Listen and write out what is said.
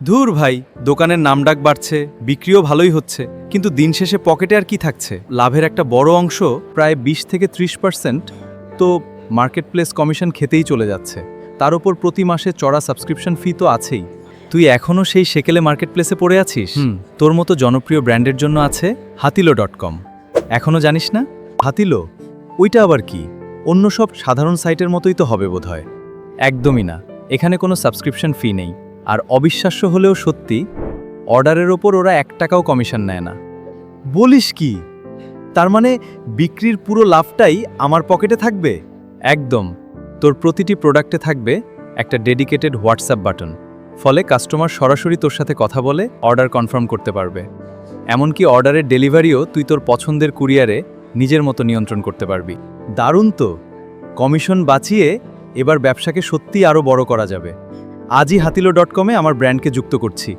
ধুর ভাই, দোকানের নামডাক বাড়ছে, বিক্রিও ভালোই হচ্ছে, কিন্তু দিন শেষে পকেটে আর কি থাকছে? লাভের একটা বড় অংশ, প্রায় 20 থেকে 30%, তো মার্কেটপ্লেস কমিশন খেতেই চলে যাচ্ছে। তার উপর প্রতি মাসে চড়া সাবস্ক্রিপশন ফি তো আছেই। তুই এখনও সেই সেকেলে মার্কেটপ্লেসে পড়ে আছিস? তোর মতো জনপ্রিয় ব্র্যান্ডের জন্য আছে হাতিলো.com। এখনও জানিস না? হাতিলো, ওইটা আবার কি? অন্য সব সাধারণ সাইটের মতোই তো হবে বোধহয়। একদমই না, এখানে কোনো সাবস্ক্রিপশন ফি নেই। আর অবিশ্বাস্য হলেও সত্যি, অর্ডারের ওপর ওরা 1 টাকাও কমিশন নেয় না। বলিস কি? তার মানে বিক্রির পুরো লাভটাই আমার পকেটে থাকবে? একদম। তোর প্রতিটি প্রোডাক্টে থাকবে একটা ডেডিকেটেড হোয়াটসঅ্যাপ বাটন। ফলে কাস্টমার সরাসরি তোর সাথে কথা বলে অর্ডার কনফার্ম করতে পারবে। এমনকি অর্ডারের ডেলিভারিও তুই তোর পছন্দের কুরিয়ারে নিজের মতো নিয়ন্ত্রণ করতে পারবি। দারুণ তো! কমিশন বাঁচিয়ে এবার ব্যবসাকে সত্যিই আরও বড় করা যাবে। আজই হাতিলো.com-এ আমার ব্র্যান্ডকে যুক্ত করছি।